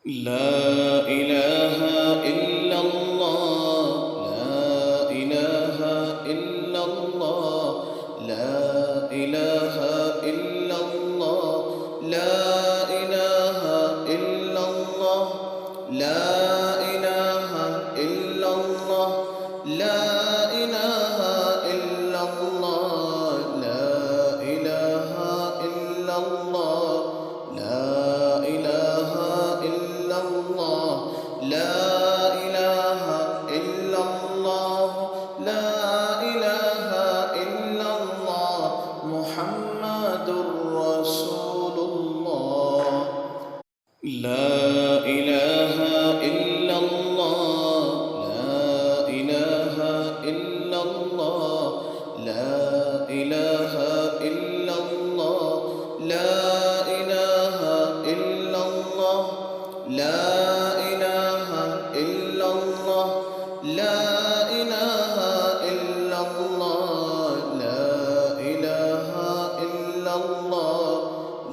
لا إله إلا الله. لا إله إلا الله. لا إله إلا الله. لا إله إلا الله. لا إله إلا الله. لا إله إلا الله. لا إله إلا الله. لا إله إلا الله. لا إله إلا الله. لا إله إلا الله. محمد رسول الله. لا إله إلا الله. لا إله إلا الله. لا إله إلا الله. لا إله إلا الله. لا إله إلا الله. لا إله إلا الله. لا إله إلا الله.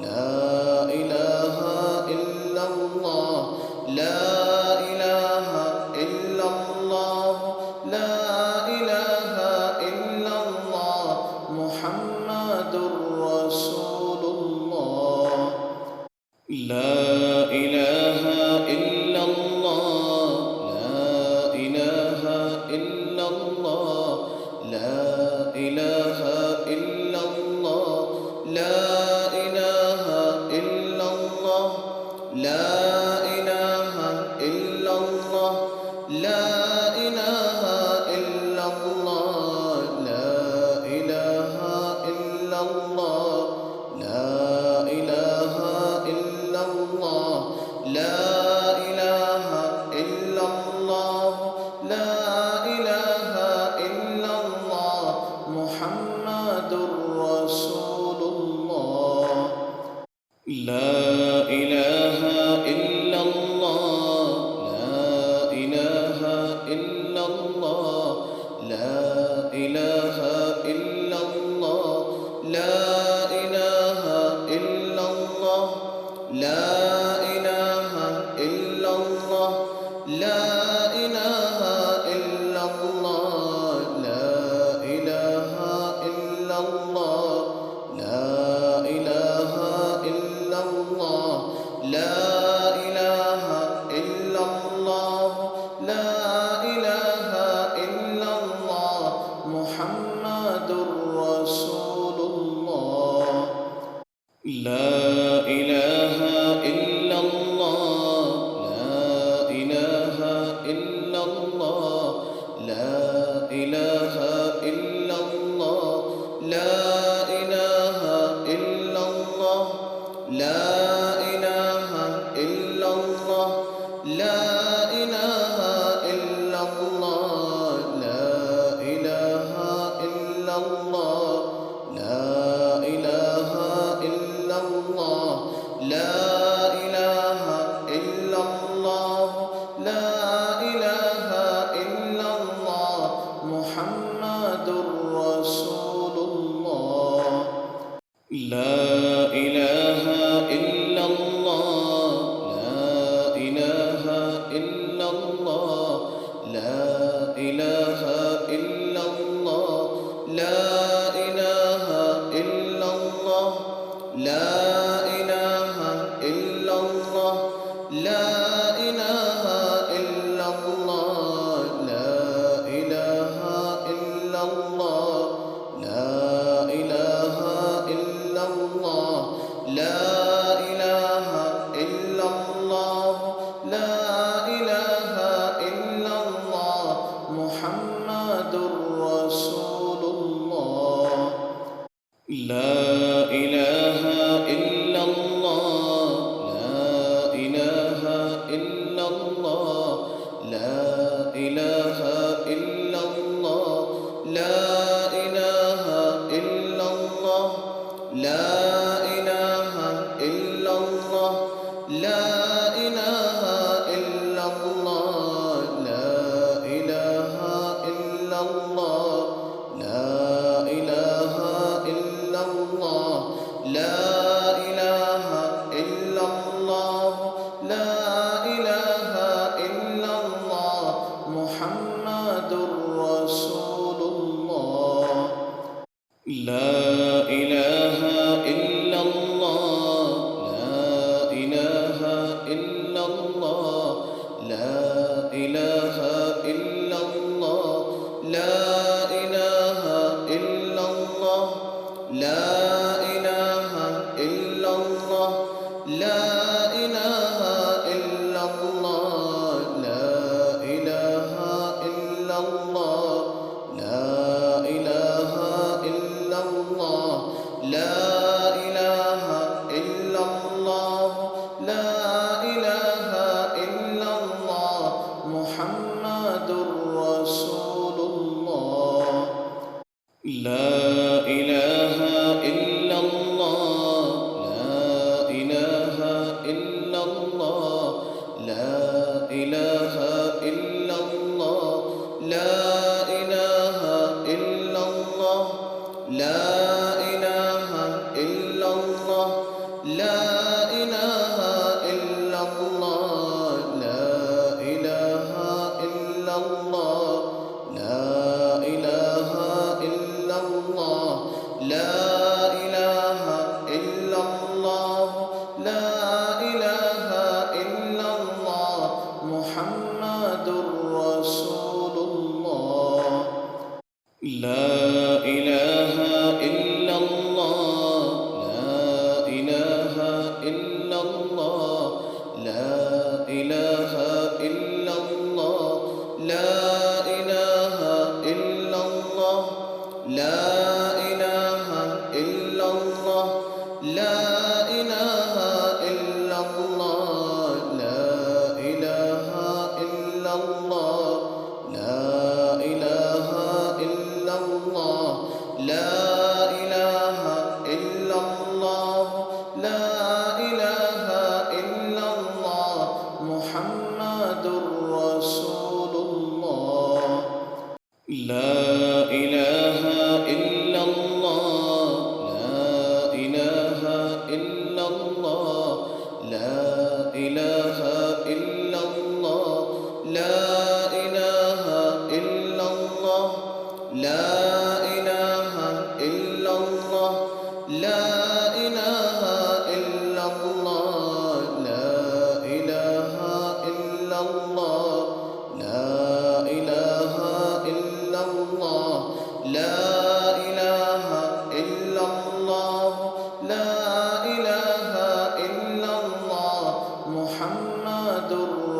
لا إله إلا الله. لا إله إلا الله. لا إله إلا الله. محمد رسول الله. لا إله إلا الله. لا إله إلا الله. لا إله إلا الله. لا إله إلا الله. لا إله إلا الله. لا إله إلا الله. لا إله إلا الله. لا إله إلا الله. لا إله إلا الله. لا إله إلا الله. محمد رسول الله. لا إله إلا الله. لا إله إلا الله. لا إله إلا الله. لا إله إلا الله. لا إله إلا الله. لا إله إلا الله. لا إله إلا الله. لا إله إلا الله. لا إله إلا الله. لا إله إلا الله. محمد رسول الله. لا إله إلا الله. لا إله إلا الله. لا إله إلا الله. لا إله إلا الله. لا إله إلا الله. لا إله إلا الله. لا إله إلا الله. لا إله إلا الله. لا إله إلا الله. لا إله إلا الله. محمد رسول الله. لا إله إلا الله. لا إله إلا الله. لا إله إلا الله. لا إله إلا الله. لا إله إلا الله. لا إله إلا الله. لا إله إلا الله. لا إله إلا الله. لا إله إلا الله. لا إله إلا الله. محمد رسول الله. لا إله إلا الله. لا إله إلا إله إلا الله لا إله إلا الله لا إله إلا الله لا إله إلا الله لا إله إلا الله لا إله إلا الله لا إله إلا الله لا إله إلا الله محمد رسول الله لا إله إلا الله لا إله إلا الله لا إله إلا الله لا إله إلا الله لا إله إلا الله لا إله إلا الله لا إله إلا الله لا إله إلا الله لا إله إلا الله لا إله إلا الله محمد رسول الله لا إله إلا الله لا إله إلا الله لا إله إلا الله لا إله إلا الله لا إله إلا الله لا إله إلا الله لا إله إلا الله لا إله إلا الله لا إله إلا الله لا إله إلا الله محمد رسول الله لا إله إلا الله لا إله إلا الله لا إله إلا الله لا إله إلا الله لا إله إلا الله لا إله إلا الله لا إله إلا الله لا إله إلا الله لا إله إلا الله لا إله إلا الله محمد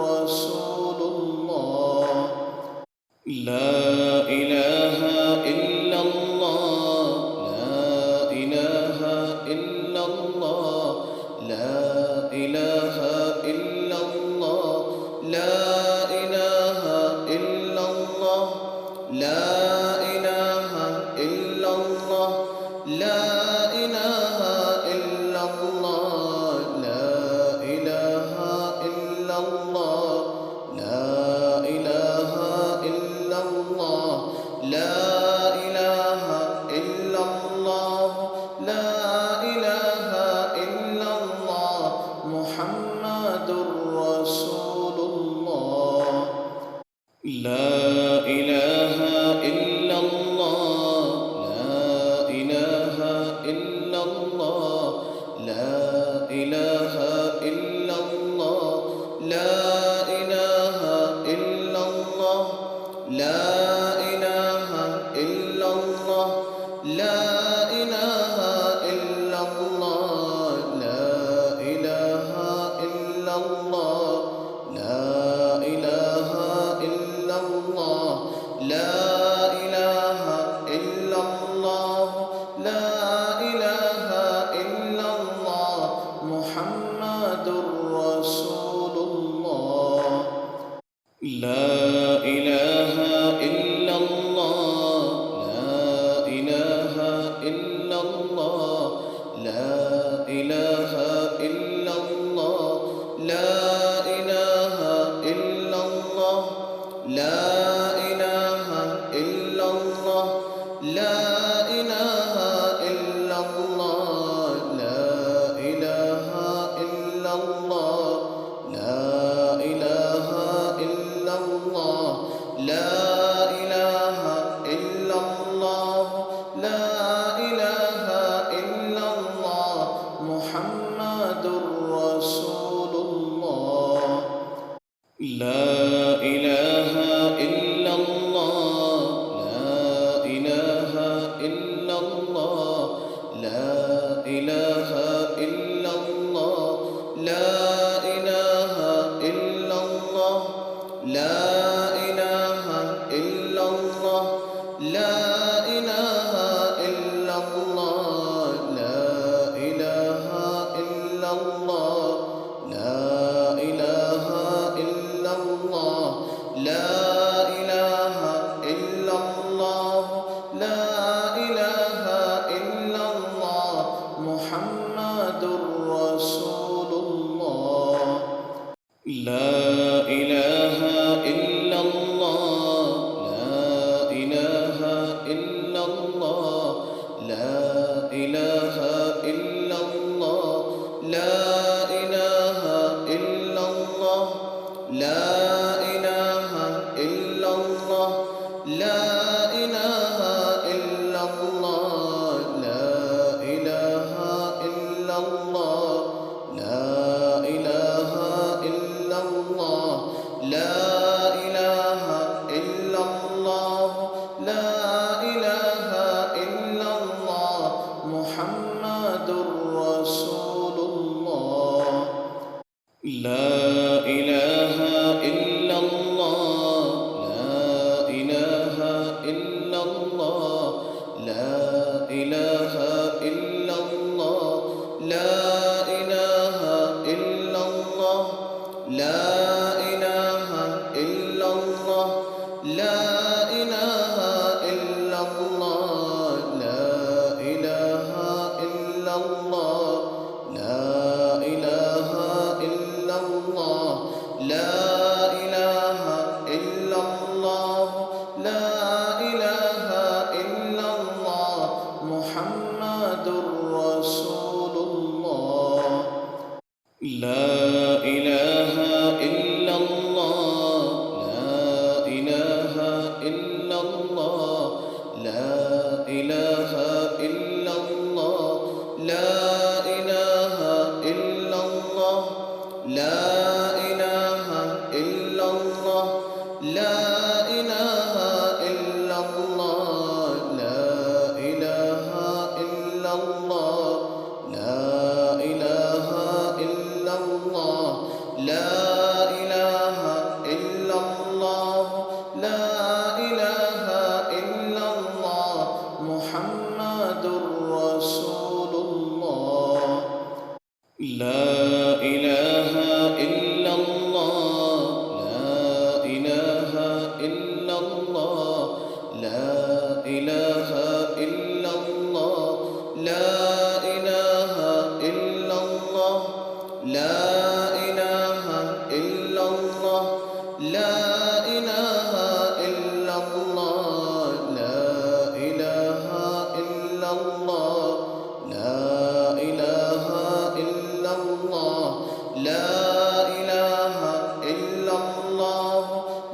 رسول الله لا إله إلا الله لا إله إلا الله لا إله إلا الله لا إله إلا الله لا إله إلا الله لا إله إلا الله لا إله إلا الله لا إله إلا الله لا إله إلا الله لا إله إلا الله محمد رسول الله لا إله إلا الله لا إله إلا الله لا إله إلا الله لا إله إلا الله لا إله إلا الله لا إله إلا الله لا إله إلا الله لا إله إلا الله لا إله إلا الله لا إله إلا الله محمد رسول الله لا إله إلا الله لا إله إلا الله لا إله إلا الله لا إله إلا الله لا إله إلا الله لا إله إلا الله لا إله إلا الله لا إله إلا الله لا إله إلا الله لا إله إلا الله محمد رسول الله لا إله لا إله إلا الله لا إله إلا الله لا إله إلا الله لا إله إلا الله لا إله إلا الله لا إله إلا الله محمد رسول الله لا إله إلا الله لا إله إلا الله لا إله إلا الله لا إله إلا الله لا إله إلا الله لا إله إلا الله لا إله إلا الله لا إله إلا الله لا إله إلا الله لا إله إلا الله محمد رسول الله لا إله إلا الله لا إله إلا الله لا إله إلا الله لا إله إلا الله لا إله إلا الله لا إله إلا الله لا إله إلا الله لا إله إلا الله لا إله إلا الله لا إله إلا الله محمد رسول الله لا إله إلا الله لا إله إلا الله لا إله إلا الله لا إله إلا الله لا إله إلا الله لا إله إلا الله لا إله إلا الله لا إله إلا الله لا إله إلا الله لا إله إلا الله محمد رسول الله لا إله إلا الله لا إله إلا الله لا إله إلا الله لا إله إلا الله لا إله إلا الله لا إله إلا الله لا إله إلا الله لا إله إلا الله لا إله إلا الله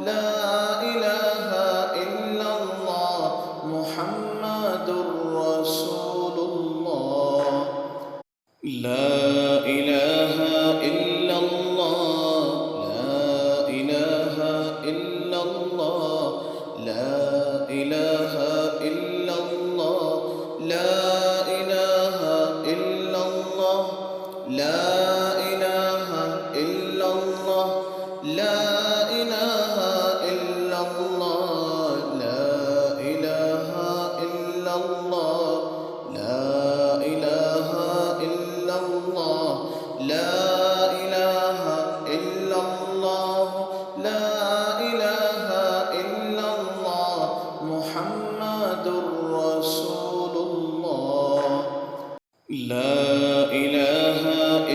لا إله إلا الله محمد رسول الله لا إله إلا الله لا إله إلا الله لا إله إلا الله لا إله إلا الله لا إله إلا الله لا إله إلا الله لا إله إلا الله لا إله إلا الله لا إله إلا الله لا إله إلا الله محمد رسول الله لا إله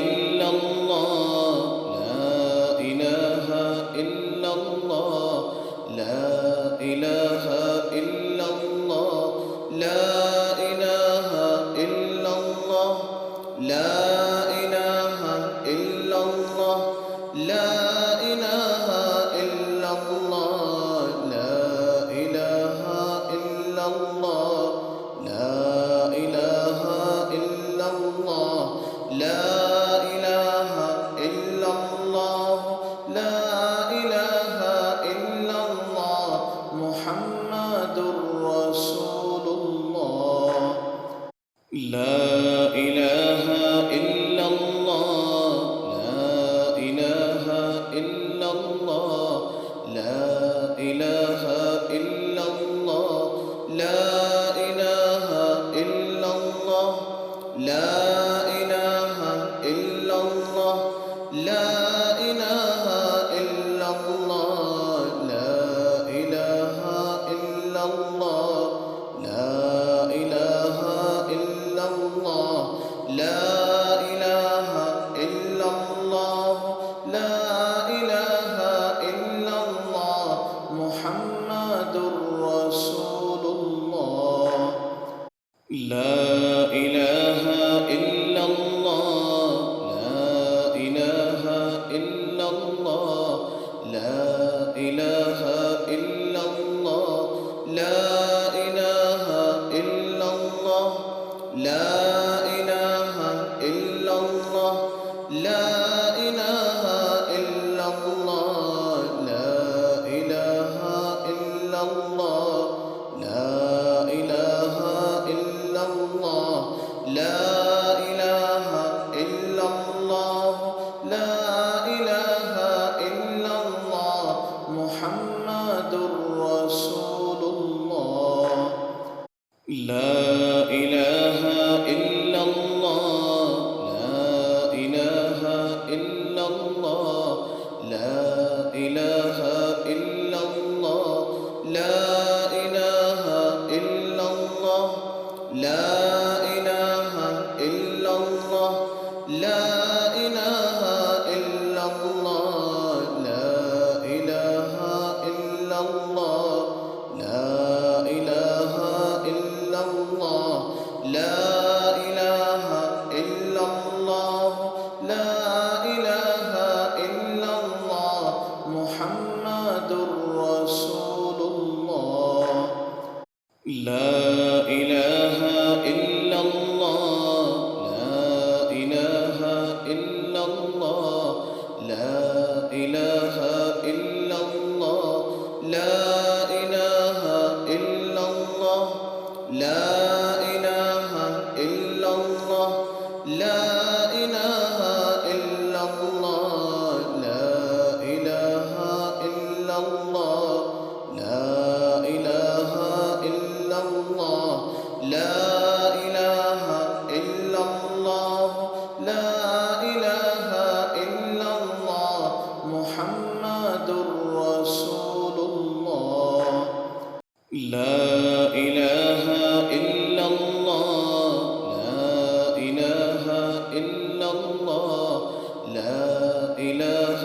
إلا الله لا إله إلا الله لا إله إلا الله لا إله إلا الله لا إله إلا الله لا إله إلا الله لا إله إلا الله لا إله إلا الله لا إله إلا الله لا إله إلا الله محمد رسول الله لا إله إلا الله لا إله إلا الله لا إله إلا الله لا إله إلا الله لا إله إلا الله لا إله إلا الله لا إله إلا الله لا إله إلا الله لا إله إلا الله لا إله إلا الله محمد رسول الله لا إله إلا الله لا إله إلا الله لا إله إلا الله لا إله إلا الله لا إله إلا الله لا إله إلا الله لا إله إلا الله لا إله إلا الله لا إله إلا الله لا إله إلا الله محمد رسول الله لا إله إلا الله لا إله إلا الله لا إله إلا الله لا إله إلا الله لا إله إلا الله لا إله إلا الله لا إله إلا الله لا إله إلا الله لا إله إلا الله لا إله إلا الله محمد رسول الله لا إله إلا الله لا إله إلا الله لا إله إلا الله لا إله إلا الله لا إله إلا الله لا إله إلا الله لا إله إلا الله لا إله إلا الله لا إله إلا الله لا إله إلا الله محمد رسول الله لا إله إلا الله لا إله إلا الله لا إله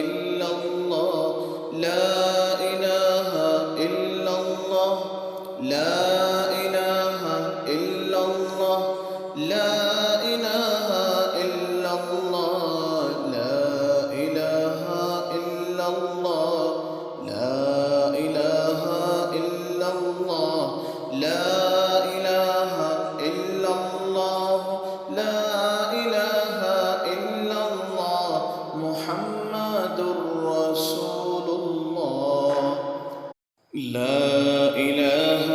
إلا الله لا إله إلا الله لا إله إلا الله لا إله إلا الله لا إله إلا الله لا إله إلا الله لا إله إلا الله لا إله إلا الله محمد رسول الله لا إله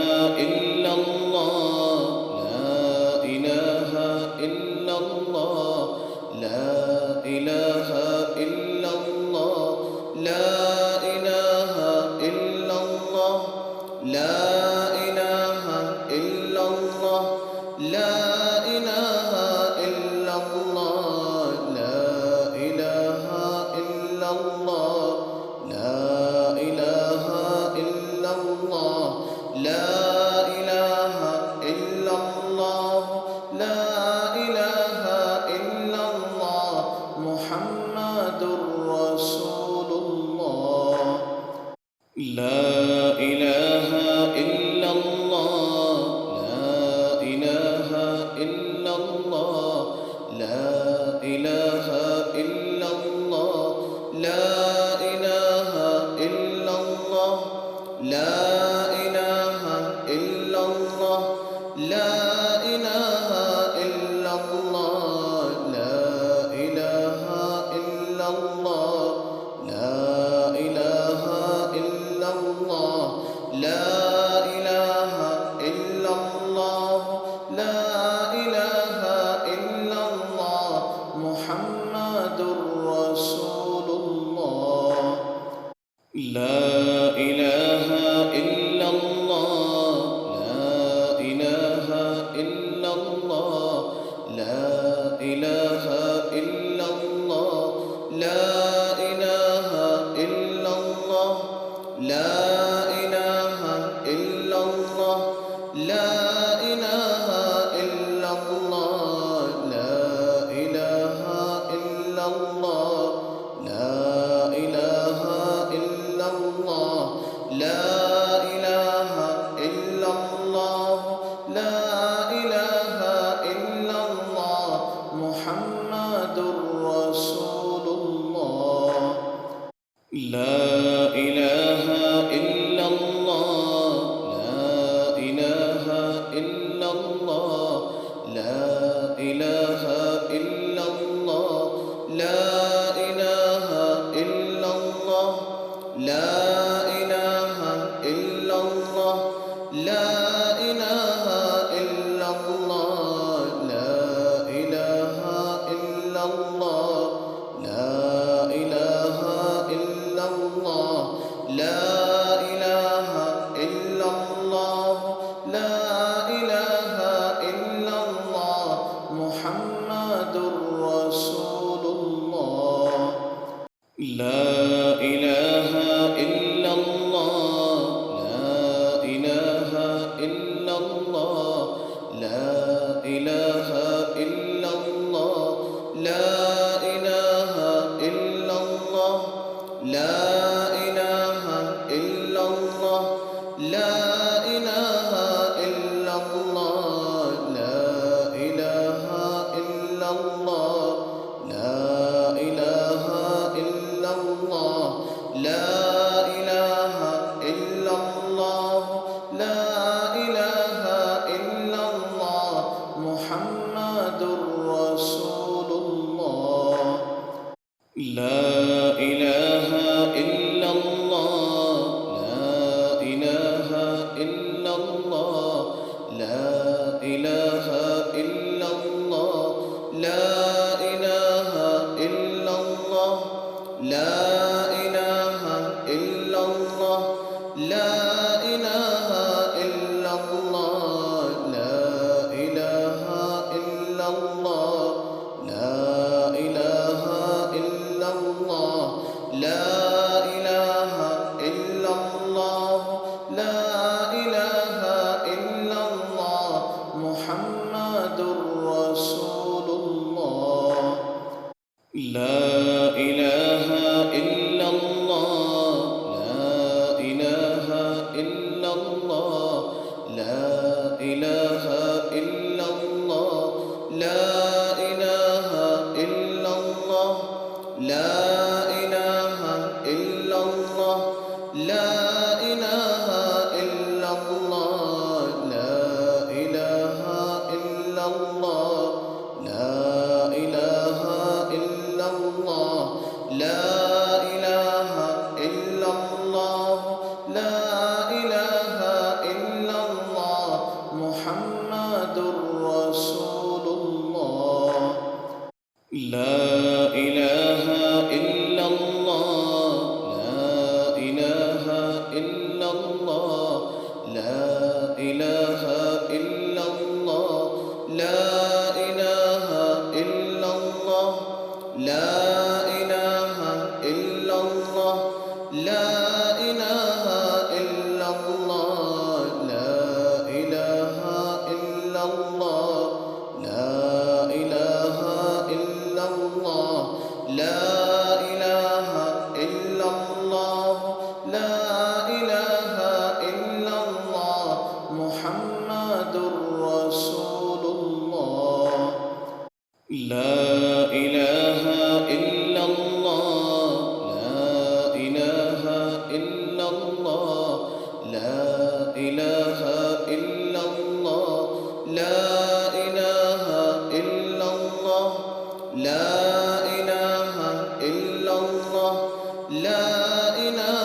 إلا الله لا إله إلا الله لا إله إلا الله لا إله إلا الله لا إله إلا الله لا إله إلا الله لا إله إلا الله لا إله إلا الله لا إله إلا الله لا إله إلا الله محمد رسول الله لا إله إلا الله لا إله إلا الله لا إله إلا الله لا إله إلا الله لا إله إلا الله لا إله إلا الله لا إله إلا الله لا إله إلا الله لا إله إلا الله لا إله إلا الله لا إله إلا الله لا إله إلا الله لا إله إلا الله لا إله إلا الله لا إله إلا الله لا إله إلا الله لا إله إلا الله لا إله إلا الله محمد رسول الله لا إله إلا الله لا إله إلا الله لا إله إلا الله لا إله إلا الله لا إله إلا الله لا إله إلا الله لا إله إلا الله لا إله إلا الله لا إله إلا الله لا إله إلا الله محمد رسول الله لا إله إلا الله لا إله إلا الله لا إله إلا الله لا إله إلا الله لا إله إلا الله لا إله إلا الله لا إله إلا الله لا إله إلا الله لا إله إلا الله لا إله إلا الله محمد رسول الله لا إله إلا الله لا إله إلا الله لا إله إلا الله لا إله إلا الله لا إله إلا الله لا إله إلا الله لا إله إلا الله لا إله إلا الله لا إله إلا الله لا إله إلا الله محمد رسول الله لا إله إلا الله لا إله إلا الله لا إله إلا الله لا إله إلا الله لا إله إلا الله لا إله إلا الله لا إله إلا الله لا إله إلا الله لا إله إلا الله لا إله إلا الله محمد رسول الله لا إله إلا الله لا إله إلا الله لا إله إلا الله لا إله إلا الله لا إله إلا الله لا إله إلا الله لا إله إلا الله لا إله إلا الله لا إله إلا الله لا إله إلا الله محمد رسول الله لا إله إلا الله لا إله إلا الله لا إله إلا الله لا إله إلا الله لا إله إلا الله لا إله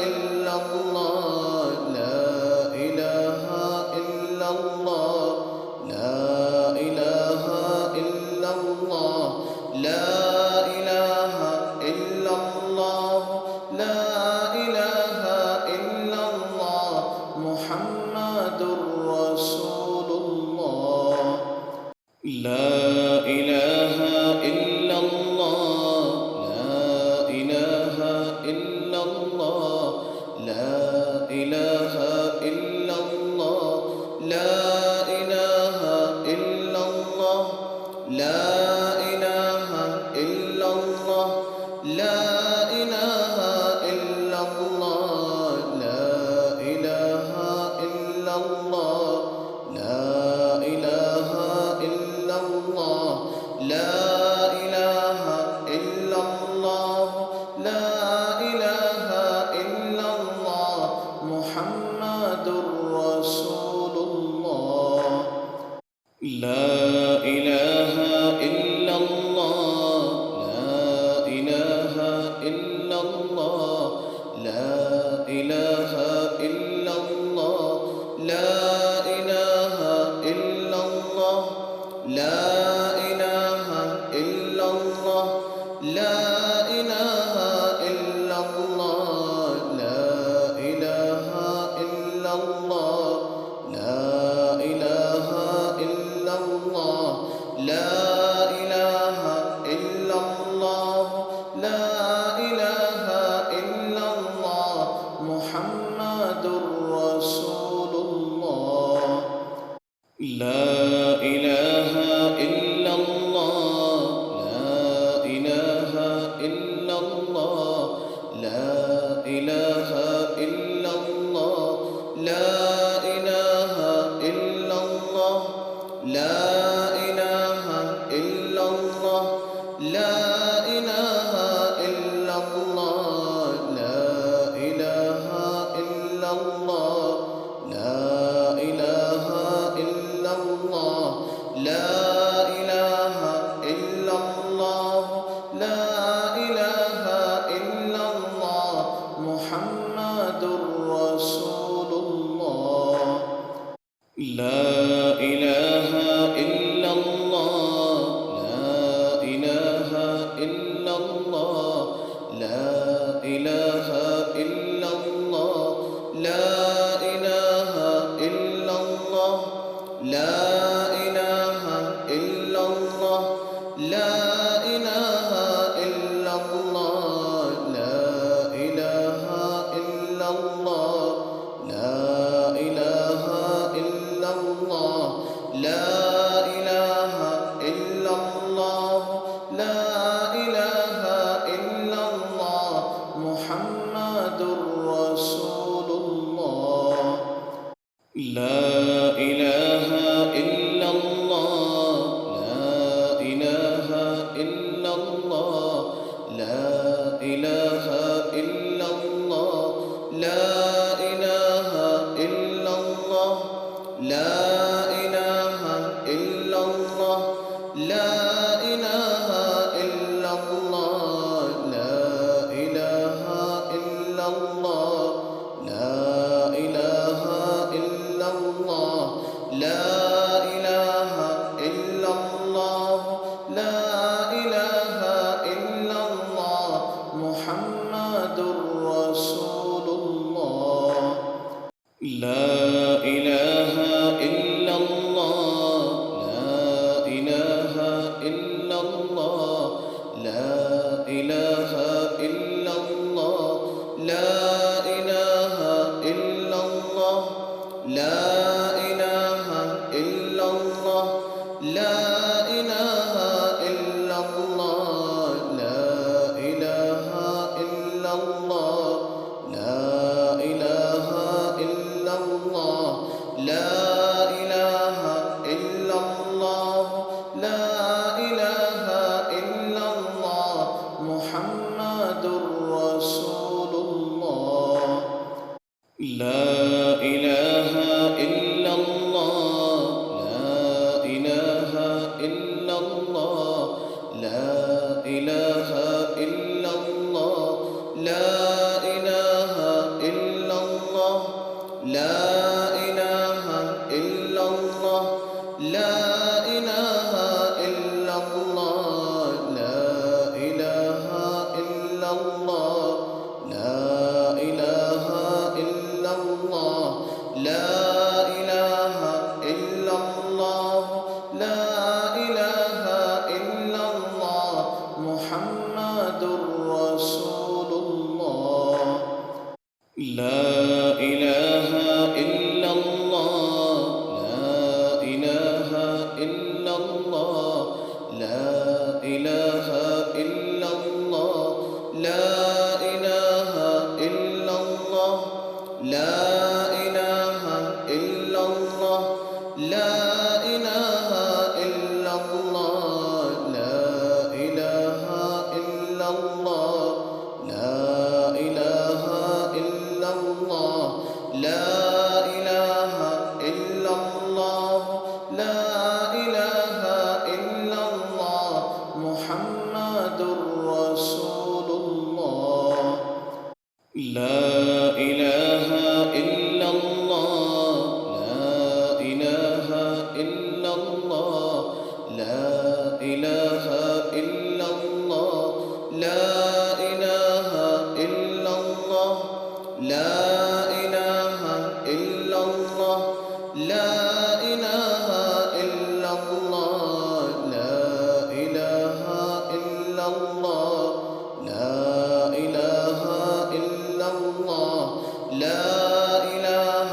إلا الله لا إله إلا الله لا إله إلا الله لا إله إلا الله لا إلا الله لا إله إلا الله لا إله إلا الله لا إله إلا الله لا إله إلا الله لا إله إلا الله لا إله إلا الله لا إله إلا الله لا إله إلا الله محمد رسول الله لا إله إلا الله لا إله إلا الله لا إله إلا الله لا إله إلا الله لا إله إلا الله لا إله إلا الله لا إله إلا الله لا إله إلا الله لا إله إلا الله لا إله إلا الله محمد رسول الله لا إله إلا الله لا إله إلا الله لا إله إلا الله لا إله إلا الله لا إله إلا الله لا إله إلا الله لا إله إلا الله لا إله إلا الله لا إله إلا الله لا إله إلا الله محمد رسول الله لا إله إلا الله لا إله إلا الله لا إله إلا الله لا إله إلا الله لا إله إلا الله لا إله إلا الله لا إله إلا الله لا إله إلا الله لا إله إلا الله لا إله إلا الله محمد رسول الله لا إله إلا الله لا إله إلا الله لا إله إلا الله لا إله إلا الله لا إله إلا الله لا إله إلا الله لا إله إلا الله لا إله إلا الله لا إله إلا الله لا إله إلا الله محمد رسول الله لا إله إلا الله لا إله إلا الله لا إله إلا الله لا إله إلا الله لا إله إلا الله لا إله إلا الله لا إله إلا الله لا إله إلا الله لا إله إلا الله لا إله إلا الله محمد رسول الله لا إله إلا الله لا إله إلا الله لا إله إلا الله لا إله إلا الله لا إله إلا الله لا إله إلا الله لا إله إلا الله لا إله إلا الله لا إله إلا الله لا إله إلا الله محمد رسول الله لا إله إلا الله لا إله إلا الله لا إله إلا الله لا إله إلا الله لا إله إلا الله لا إله إلا الله لا إله إلا الله لا إله إلا الله لا إله إلا الله لا إله إلا الله محمد رسول الله لا إله إلا الله لا إله إلا الله لا إله إلا الله لا إله إلا الله لا إله إلا الله لا إله إلا الله لا إله إلا الله لا إله إلا الله لا إله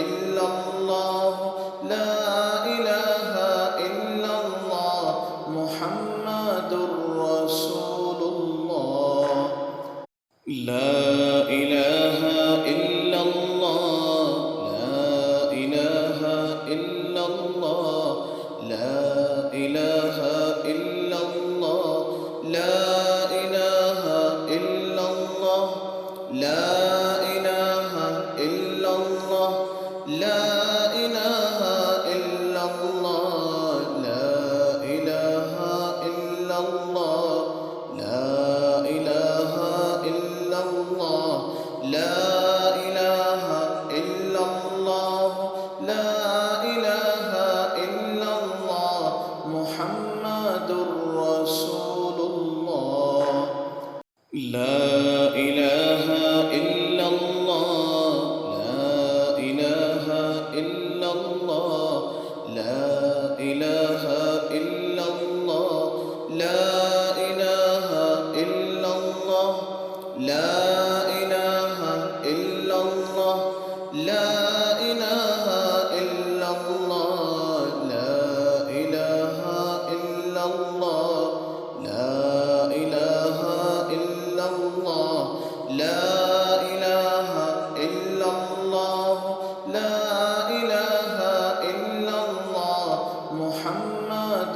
إلا الله لا إله إلا الله محمد رسول الله لا إله إلا الله لا إله إلا الله لا إله إلا الله لا إله إلا الله لا إله إلا الله لا إله إلا الله لا إله إلا الله لا إله إلا الله لا إله إلا الله لا إله إلا الله محمد رسول الله لا إله إلا الله لا إله إلا الله لا إله إلا الله لا إله إلا الله لا إله إلا الله لا إله إلا الله لا إله إلا الله لا إله إلا الله لا إله إلا الله لا إله إلا الله محمد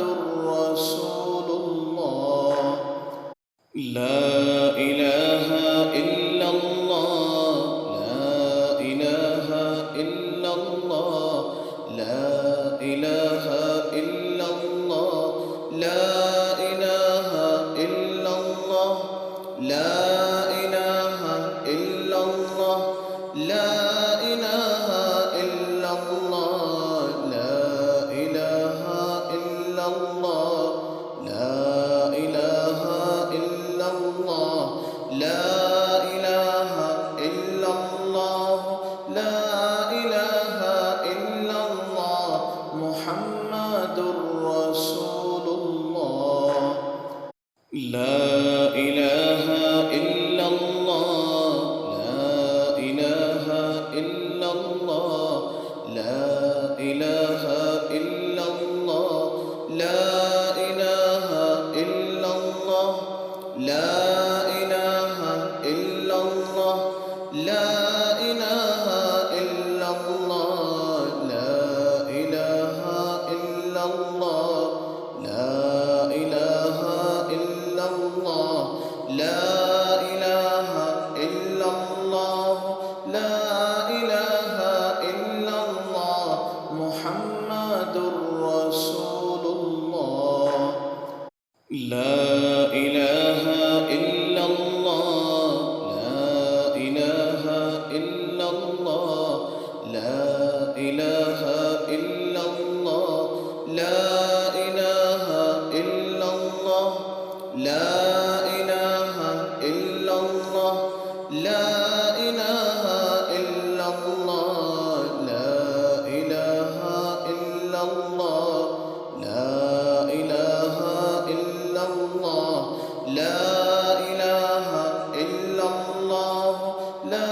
رسول الله لا إله إلا الله لا إله إلا الله لا إله إلا الله لا إله إلا الله لا إله إلا الله لا إله إلا الله لا إله إلا الله لا إله إلا الله لا إله إلا الله لا إله إلا الله محمد رسول الله لا إله إلا الله لا إله إلا الله لا إله إلا الله لا إله إلا الله لا إله إلا الله لا إله إلا الله لا إله إلا الله لا إله إلا الله لا إله إلا الله لا إله إلا الله محمد رسول الله لا إله إلا الله لا إله إلا الله لا إله إلا الله لا إله إلا الله لا إله إلا الله لا إله إلا الله لا إله إلا الله لا إله إلا الله لا إله إلا الله لا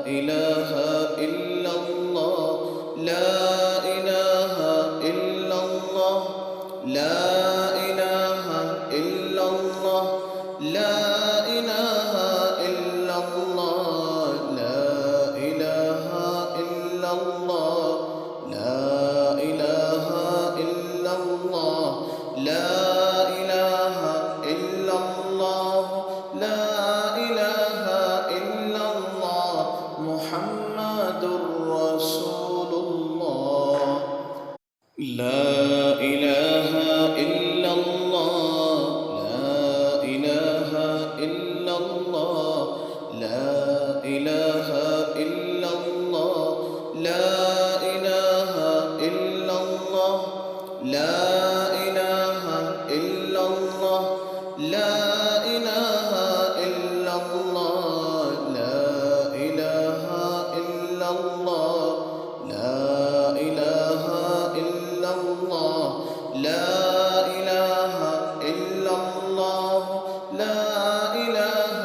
إله إلا الله لا إله إلا الله لا إله إلا الله لا إله إلا الله لا إله إلا الله لا إله إلا الله لا إله إلا الله لا إله إلا الله محمد رسول الله لا إله إلا الله لا إله إلا الله لا إله إلا الله لا إله إلا الله لا إله إلا الله لا إله إلا الله لا إله إلا الله لا إله إلا الله لا إله إلا الله لا إله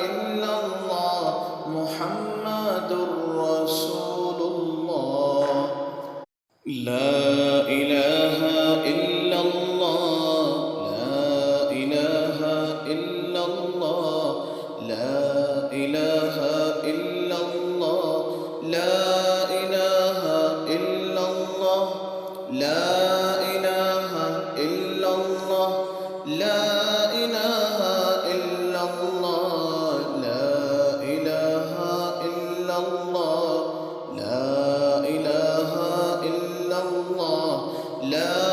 إلا الله محمد رسول الله لا إله إلا الله لا إله إلا الله لا إله إلا الله لا إله إلا الله لا إله إلا الله لا إله إلا الله لا إله إلا الله لا إله إلا الله لا